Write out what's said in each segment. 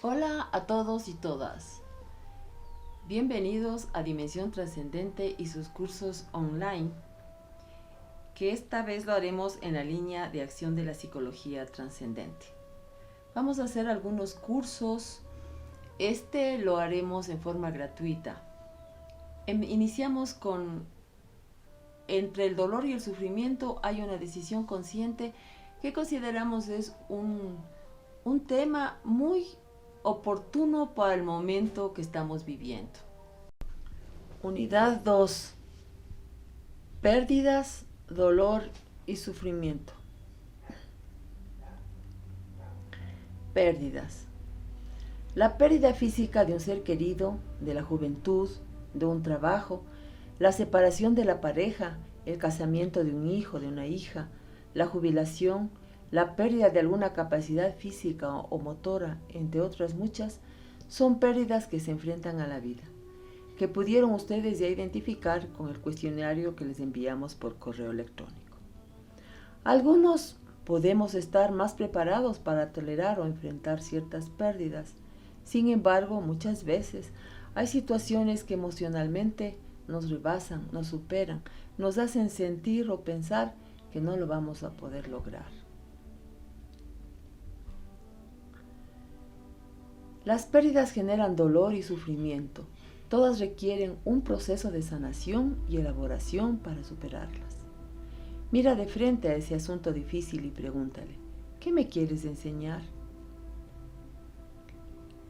Hola a todos y todas. Bienvenidos a Dimensión Trascendente y sus cursos online, que esta vez lo haremos en la línea de acción de la psicología trascendente. Vamos a hacer algunos cursos. Este lo haremos en forma gratuita. Iniciamos con: entre el dolor y el sufrimiento hay una decisión consciente, que consideramos es un tema muy oportuno para el momento que estamos viviendo. Unidad 2. Pérdidas, dolor y sufrimiento. Pérdidas. La pérdida física de un ser querido, de la juventud, de un trabajo, la separación de la pareja, el casamiento de un hijo, de una hija, la jubilación, la pérdida de alguna capacidad física o motora, entre otras muchas, son pérdidas que se enfrentan a la vida, que pudieron ustedes ya identificar con el cuestionario que les enviamos por correo electrónico. Algunos podemos estar más preparados para tolerar o enfrentar ciertas pérdidas. Sin embargo, muchas veces hay situaciones que emocionalmente nos rebasan, nos superan, nos hacen sentir o pensar que no lo vamos a poder lograr. Las pérdidas generan dolor y sufrimiento. Todas requieren un proceso de sanación y elaboración para superarlas. Mira de frente a ese asunto difícil y pregúntale: ¿qué me quieres enseñar?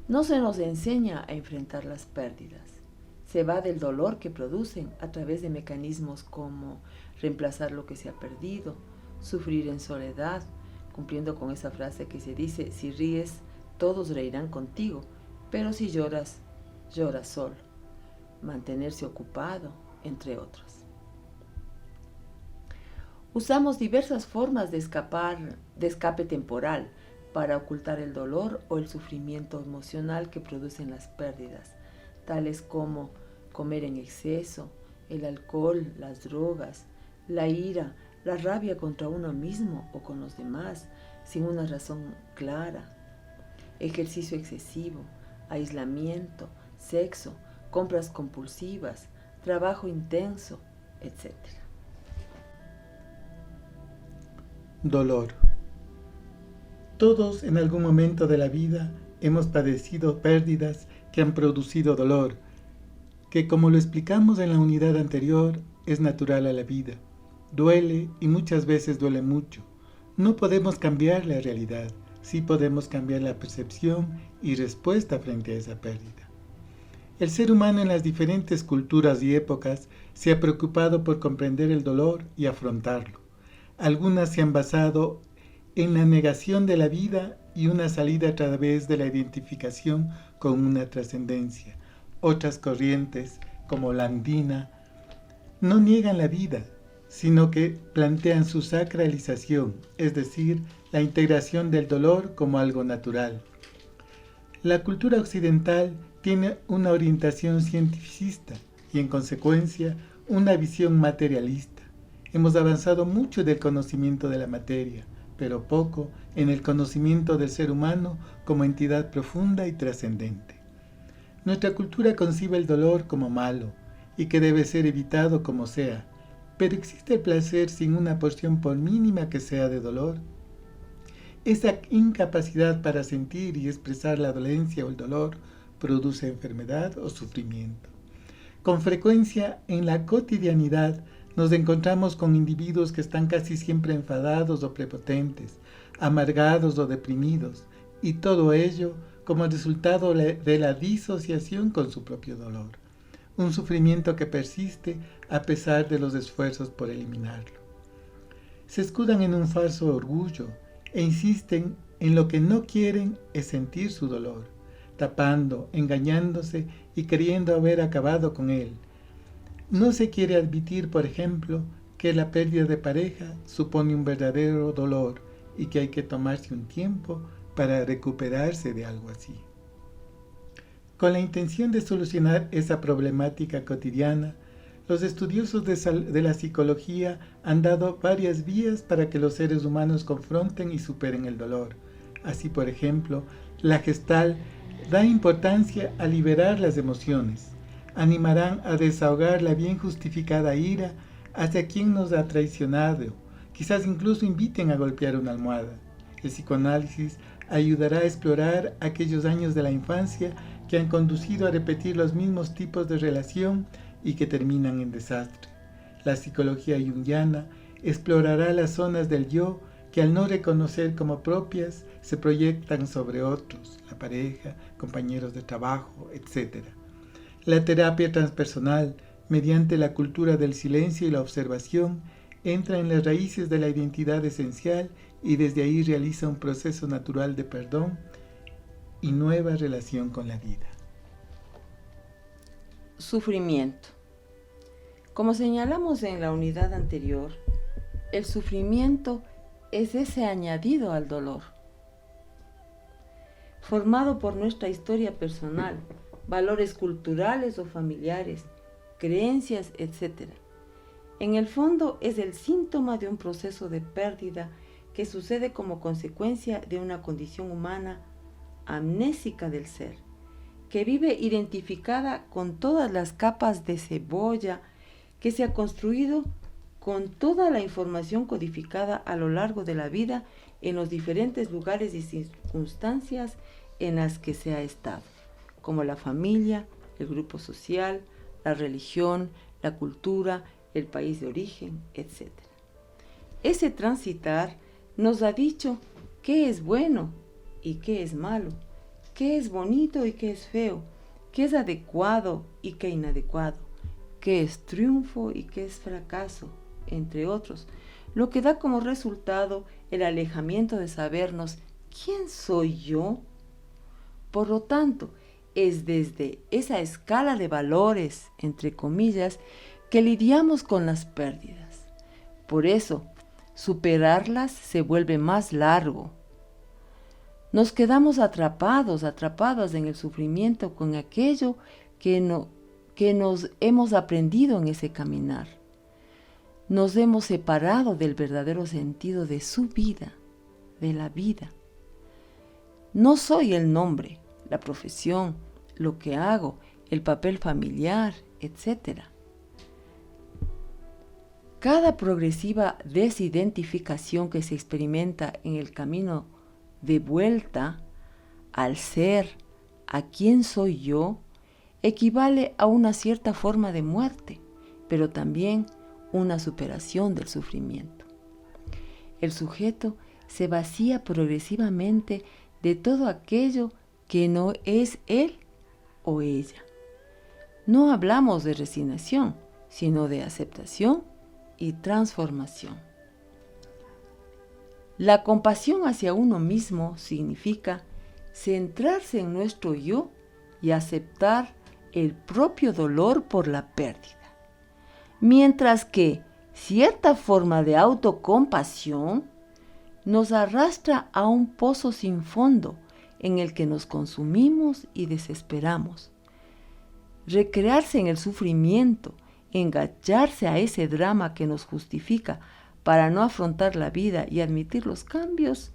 No se nos enseña a enfrentar las pérdidas. Se va del dolor que producen a través de mecanismos como reemplazar lo que se ha perdido, sufrir en soledad, cumpliendo con esa frase que se dice: si ríes, todos reirán contigo, pero si lloras, lloras solo. Mantenerse ocupado, entre otras. Usamos diversas formas de escape temporal para ocultar el dolor o el sufrimiento emocional que producen las pérdidas, tales como comer en exceso, el alcohol, las drogas, la ira, la rabia contra uno mismo o con los demás, sin una razón clara, ejercicio excesivo, aislamiento, sexo, compras compulsivas, trabajo intenso, etc. Dolor. Todos en algún momento de la vida hemos padecido pérdidas que han producido dolor, que, como lo explicamos en la unidad anterior, es natural a la vida. Duele y muchas veces duele mucho. No podemos cambiar la realidad, sí podemos cambiar la percepción y respuesta frente a esa pérdida. El ser humano en las diferentes culturas y épocas se ha preocupado por comprender el dolor y afrontarlo. Algunas se han basado en la negación de la vida y una salida a través de la identificación con una trascendencia. Otras corrientes, como la andina, no niegan la vida, sino que plantean su sacralización, es decir, la integración del dolor como algo natural. La cultura occidental tiene una orientación cientificista y, en consecuencia, una visión materialista. Hemos avanzado mucho del conocimiento de la materia, pero poco en el conocimiento del ser humano como entidad profunda y trascendente. Nuestra cultura concibe el dolor como malo y que debe ser evitado como sea, pero ¿existe el placer sin una porción por mínima que sea de dolor? Esa incapacidad para sentir y expresar la dolencia o el dolor produce enfermedad o sufrimiento. Con frecuencia, en la cotidianidad, nos encontramos con individuos que están casi siempre enfadados o prepotentes, amargados o deprimidos, y todo ello como resultado de la disociación con su propio dolor. Un sufrimiento que persiste a pesar de los esfuerzos por eliminarlo. Se escudan en un falso orgullo e insisten en lo que no quieren es sentir su dolor, tapando, engañándose y queriendo haber acabado con él. No se quiere admitir, por ejemplo, que la pérdida de pareja supone un verdadero dolor y que hay que tomarse un tiempo para recuperarse de algo así. Con la intención de solucionar esa problemática cotidiana, los estudiosos de la psicología han dado varias vías para que los seres humanos confronten y superen el dolor. Así, por ejemplo, la Gestalt Da importancia a liberar las emociones. Animarán a desahogar la bien justificada ira hacia quien nos ha traicionado. Quizás incluso inviten a golpear una almohada. El psicoanálisis ayudará a explorar aquellos años de la infancia que han conducido a repetir los mismos tipos de relación y que terminan en desastre. La psicología junguiana explorará las zonas del yo que al no reconocer como propias se proyectan sobre otros, la pareja, compañeros de trabajo, etc. La terapia transpersonal, mediante la cultura del silencio y la observación, entra en las raíces de la identidad esencial y desde ahí realiza un proceso natural de perdón y nueva relación con la vida. Sufrimiento. Como señalamos en la unidad anterior, el sufrimiento es ese añadido al dolor, formado por nuestra historia personal, valores culturales o familiares, creencias, etc. En el fondo es el síntoma de un proceso de pérdida que sucede como consecuencia de una condición humana amnésica del ser, que vive identificada con todas las capas de cebolla que se ha construido con toda la información codificada a lo largo de la vida en los diferentes lugares y circunstancias en las que se ha estado, como la familia, el grupo social, la religión, la cultura, el país de origen, etc. Ese transitar nos ha dicho qué es bueno y qué es malo, qué es bonito y qué es feo, qué es adecuado y qué inadecuado, qué es triunfo y qué es fracaso, entre otros, lo que da como resultado el alejamiento de sabernos ¿quién soy yo? Por lo tanto, es desde esa escala de valores, entre comillas, que lidiamos con las pérdidas. Por eso, superarlas se vuelve más largo. Nos quedamos atrapadas en el sufrimiento con aquello que nos hemos aprendido en ese caminar. Nos hemos separado del verdadero sentido de su vida, de la vida. No soy el nombre, la profesión, lo que hago, el papel familiar, etc. Cada progresiva desidentificación que se experimenta en el camino de vuelta al ser, a quién soy yo, equivale a una cierta forma de muerte, pero también una superación del sufrimiento. El sujeto se vacía progresivamente de todo aquello que no es él o ella. No hablamos de resignación, sino de aceptación y transformación. La compasión hacia uno mismo significa centrarse en nuestro yo y aceptar el propio dolor por la pérdida. Mientras que cierta forma de autocompasión nos arrastra a un pozo sin fondo en el que nos consumimos y desesperamos. Recrearse en el sufrimiento, engancharse a ese drama que nos justifica para no afrontar la vida y admitir los cambios,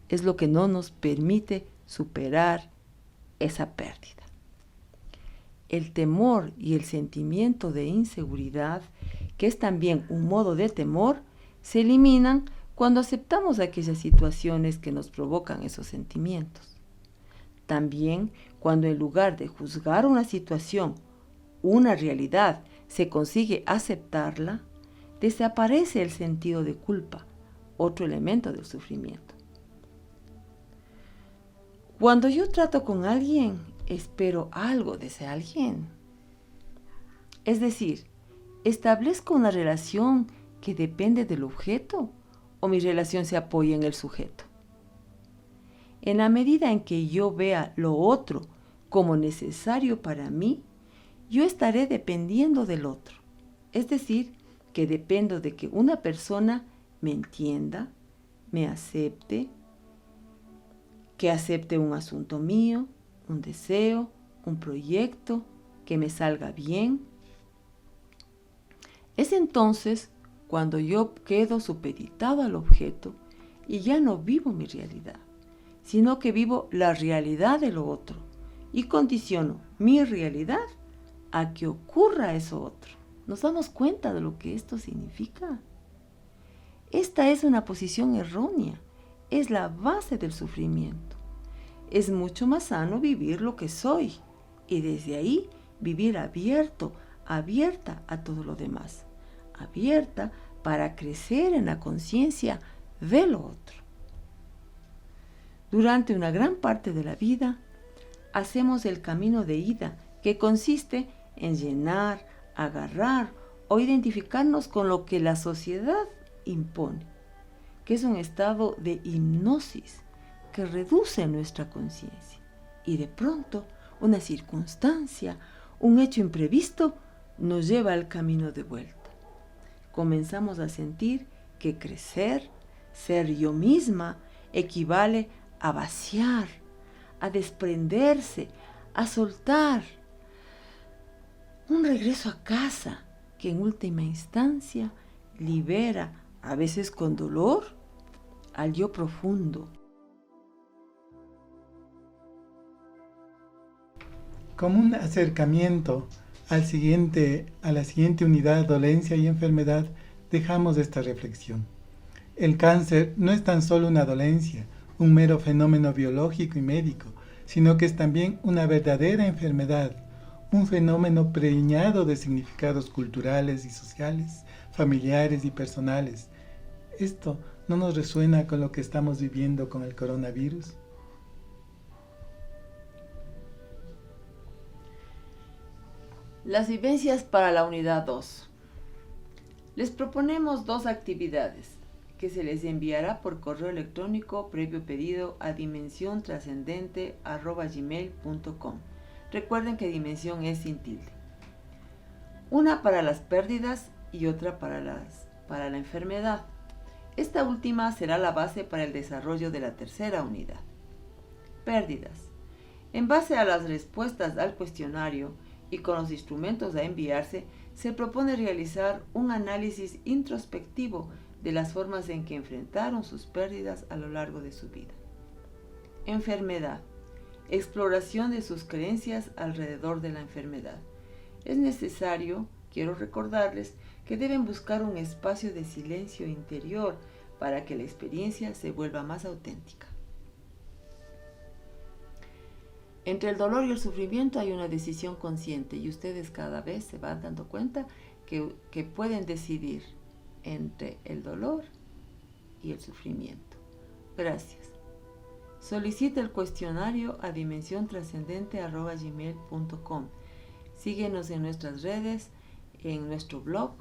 es lo que no nos permite superar esa pérdida. El temor y el sentimiento de inseguridad, que es también un modo de temor, se eliminan cuando aceptamos aquellas situaciones que nos provocan esos sentimientos. También cuando en lugar de juzgar una situación, una realidad, se consigue aceptarla, desaparece el sentido de culpa, otro elemento del sufrimiento. Cuando yo trato con alguien, espero algo de ese alguien. Es decir, ¿establezco una relación que depende del objeto o mi relación se apoya en el sujeto? En la medida en que yo vea lo otro como necesario para mí, yo estaré dependiendo del otro. Es decir, que dependo de que una persona me entienda, me acepte, que acepte un asunto mío, un deseo, un proyecto, que me salga bien. Es entonces cuando yo quedo supeditado al objeto y ya no vivo mi realidad, sino que vivo la realidad de lo otro, y condiciono mi realidad a que ocurra eso otro. ¿Nos damos cuenta de lo que esto significa? Esta es una posición errónea, es la base del sufrimiento. Es mucho más sano vivir lo que soy y desde ahí vivir abierta a todo lo demás, abierta para crecer en la conciencia de lo otro. Durante una gran parte de la vida, hacemos el camino de ida, que consiste en llenar, agarrar o identificarnos con lo que la sociedad impone, que es un estado de hipnosis que reduce nuestra conciencia. Y de pronto, una circunstancia, un hecho imprevisto, nos lleva al camino de vuelta. Comenzamos a sentir que crecer, ser yo misma, equivale a vaciar, a desprenderse, a soltar. Un regreso a casa que en última instancia libera, a veces con dolor, al yo profundo. Como un acercamiento a la siguiente unidad, dolencia y enfermedad, dejamos esta reflexión. El cáncer no es tan solo una dolencia, un mero fenómeno biológico y médico, sino que es también una verdadera enfermedad, un fenómeno preñado de significados culturales y sociales, familiares y personales. ¿Esto no nos resuena con lo que estamos viviendo con el coronavirus? Las vivencias para la unidad 2. Les proponemos 2 actividades que se les enviará por correo electrónico previo pedido a dimensiontrascendente@gmail.com. Recuerden que dimensión es sin tilde. Una para las pérdidas y otra para la enfermedad. Esta última será la base para el desarrollo de la tercera unidad. Pérdidas. En base a las respuestas al cuestionario y con los instrumentos a enviarse, se propone realizar un análisis introspectivo de las formas en que enfrentaron sus pérdidas a lo largo de su vida. Enfermedad. Exploración de sus creencias alrededor de la enfermedad. Es necesario, quiero recordarles, que deben buscar un espacio de silencio interior para que la experiencia se vuelva más auténtica. Entre el dolor y el sufrimiento hay una decisión consciente y ustedes cada vez se van dando cuenta que pueden decidir entre el dolor y el sufrimiento. Gracias. Solicita el cuestionario a dimensiontrascendente@gmail.com. Síguenos en nuestras redes, en nuestro blog.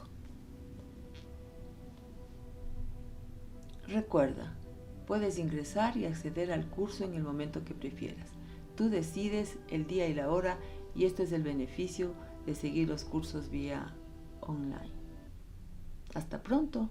Recuerda, puedes ingresar y acceder al curso en el momento que prefieras. Tú decides el día y la hora y esto es el beneficio de seguir los cursos vía online. Hasta pronto.